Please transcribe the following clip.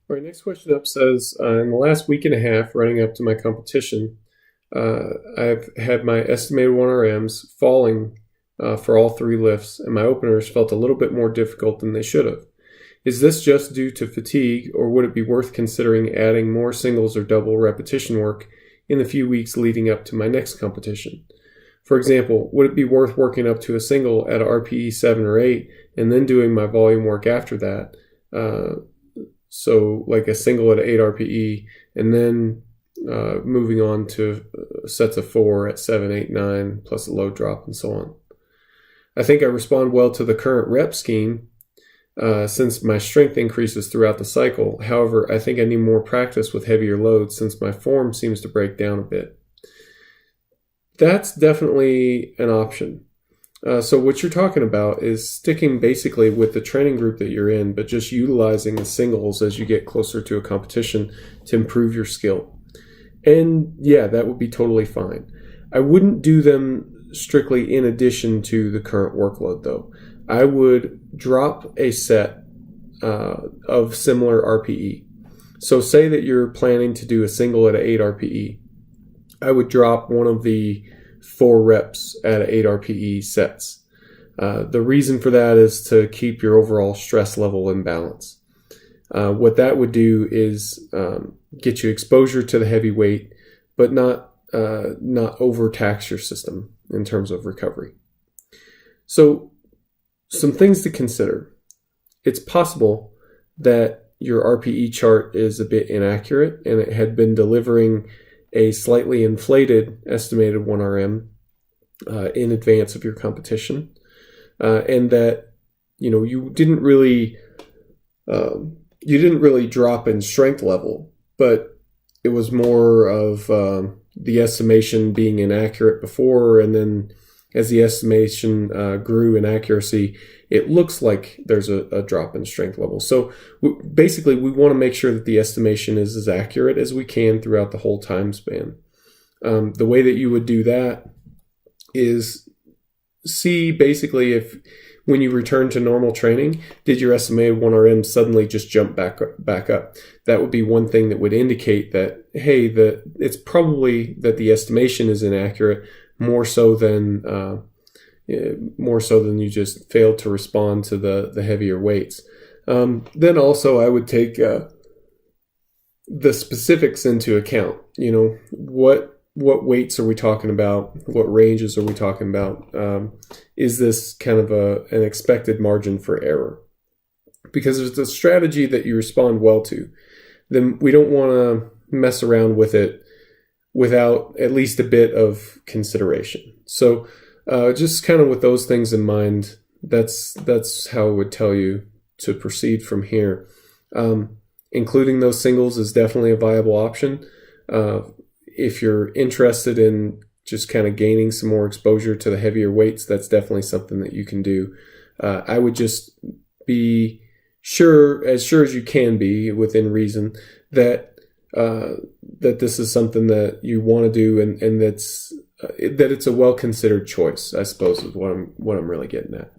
All right, next question up says, in the last week and a half running up to my competition, I've had my estimated 1RMs falling for all three lifts, and my openers felt a little bit more difficult than they should have. Is this just due to fatigue, or would it be worth considering adding more singles or double repetition work in the few weeks leading up to my next competition? For example, would it be worth working up to a single at a RPE 7 or 8 and then doing my volume work after that? So like a single at 8 RPE and then moving on to sets of 4 at 7, 8, 9, plus a load drop and so on. I think I respond well to the current rep scheme since my strength increases throughout the cycle. However, I think I need more practice with heavier loads since my form seems to break down a bit. That's definitely an option. So what you're talking about is sticking basically with the training group that you're in, but just utilizing the singles as you get closer to a competition to improve your skill. And yeah, that would be totally fine. I wouldn't do them strictly in addition to the current workload though. I would drop a set of similar RPE. So say that you're planning to do a single at an 8 RPE. I would drop one of the 4 reps at 8 RPE sets. The reason for that is to keep your overall stress level in balance. What that would do is get you exposure to the heavy weight, but not overtax your system in terms of recovery. So some things to consider. It's possible that your RPE chart is a bit inaccurate and it had been delivering a slightly inflated estimated 1RM in advance of your competition, and that you didn't really drop in strength level, but it was more of the estimation being inaccurate before, and then as the estimation grew in accuracy, it looks like there's a drop in strength level. So basically, we want to make sure that the estimation is as accurate as we can throughout the whole time span. The way that you would do that is see basically if when you return to normal training, did your estimated 1RM suddenly just jump back up? That would be one thing that would indicate that, hey, it's probably that the estimation is inaccurate more so than you just failed to respond to the heavier weights. Then also I would take the specifics into account. What weights are we talking about? What ranges are we talking about? Is this kind of an expected margin for error? Because if it's a strategy that you respond well to, then we don't want to mess around with it without at least a bit of consideration. So just kind of with those things in mind, that's how I would tell you to proceed from here. Including those singles is definitely a viable option. If you're interested in just kind of gaining some more exposure to the heavier weights, that's definitely something that you can do. I would just be sure as you can be within reason that this is something that you want to do and that it's a well-considered choice, I suppose is what I'm really getting at.